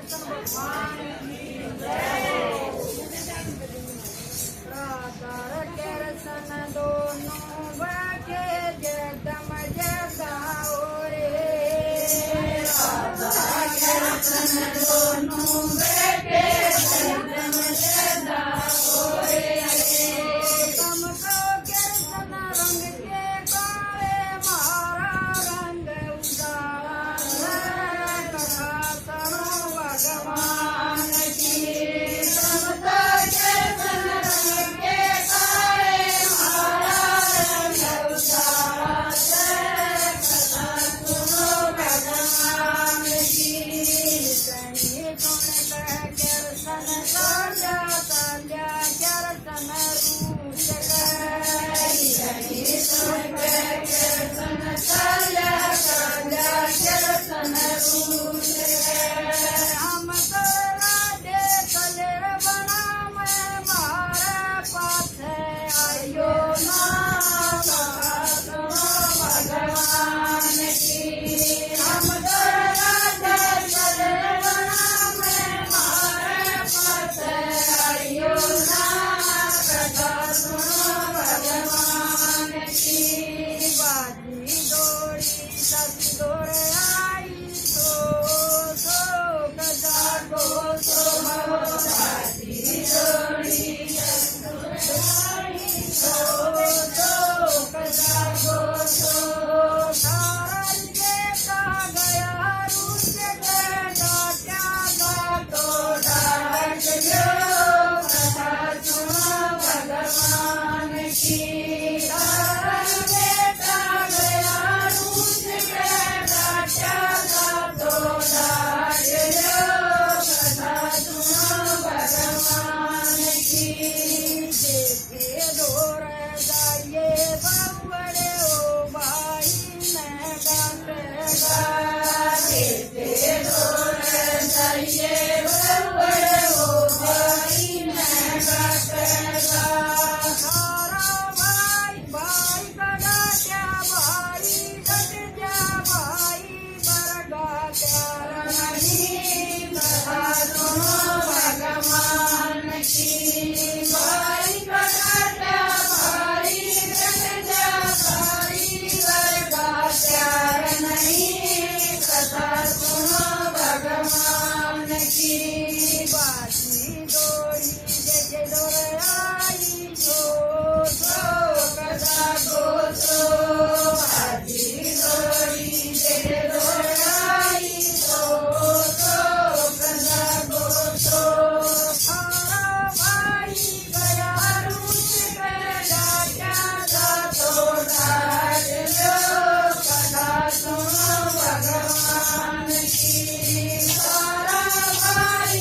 कृष्ण भगवान की जय। राधा कृष्ण दोनों बैठे जगदम जगाओ रे। राधा कृष्ण दोनों बैठे जगदम जगाओ रे। तुमको कृष्ण रंग के काले मारा रंग उजाला कथा सुनो भगवान की। तुमको कृष्ण रंग के काले मारा रंग उजाला कथा सुनो भगवान की। सही सुन कर कृष्ण कांजा कांजा कृष्ण रूठ गए। सही सुन कर कृष्ण कांजा कांजा कृष्ण रूठ गए। हम तो राधे कले बना मैं मारे पाथे आयो ना कथा सुनो भगवान की। हम तो राधे कले बना मैं मारे पाथे आयो ना कथा सुनो भगवान की। बाजी दौड़ी सती दौड़ आई सो गदा को सो बाजी दौड़ी सती दौड़ आई सो गदा को सो। सारा देखा गया रूस गया क्या गातो डाक जो कथा सुनो भगवान की। सारा देखा गया रूस गया क्या गातो डाक जो कथा सुनो भगवान की। देखे दौड़ जाइए बावड़े ओ भाई मैं गातेगा। देखे दौड़ जाइए बावड़े ओ भाई मैं गातेगा। सारा भाई भाई बड़ा क्या भाई डट जा भाई बरगा प्यार नहीं कथा सुनो भगवान की। भाई बड़ा क्या भाई डट जा भाई बरगा प्यार नहीं कथा सुनो भगवान की। बाजी दौड़ी जैसे दौड़ आई सो कथा को सो। बाजी दौड़ी जैसे दौड़ आई सो कथा को सो। सारा भाई गया रूस गया क्या गातो डाक जो कथा सुनो भगवान की। सारा भाई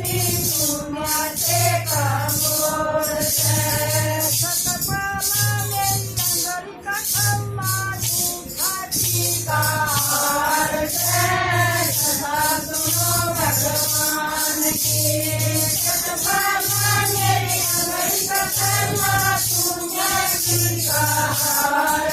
पुण्याचे कामोर सतपाला मेरी अंगरी का खल्ला दुखाची कार सदा सुनो भगवान की सतपाला मेरी अंगरी का खल्ला पुण्याची कार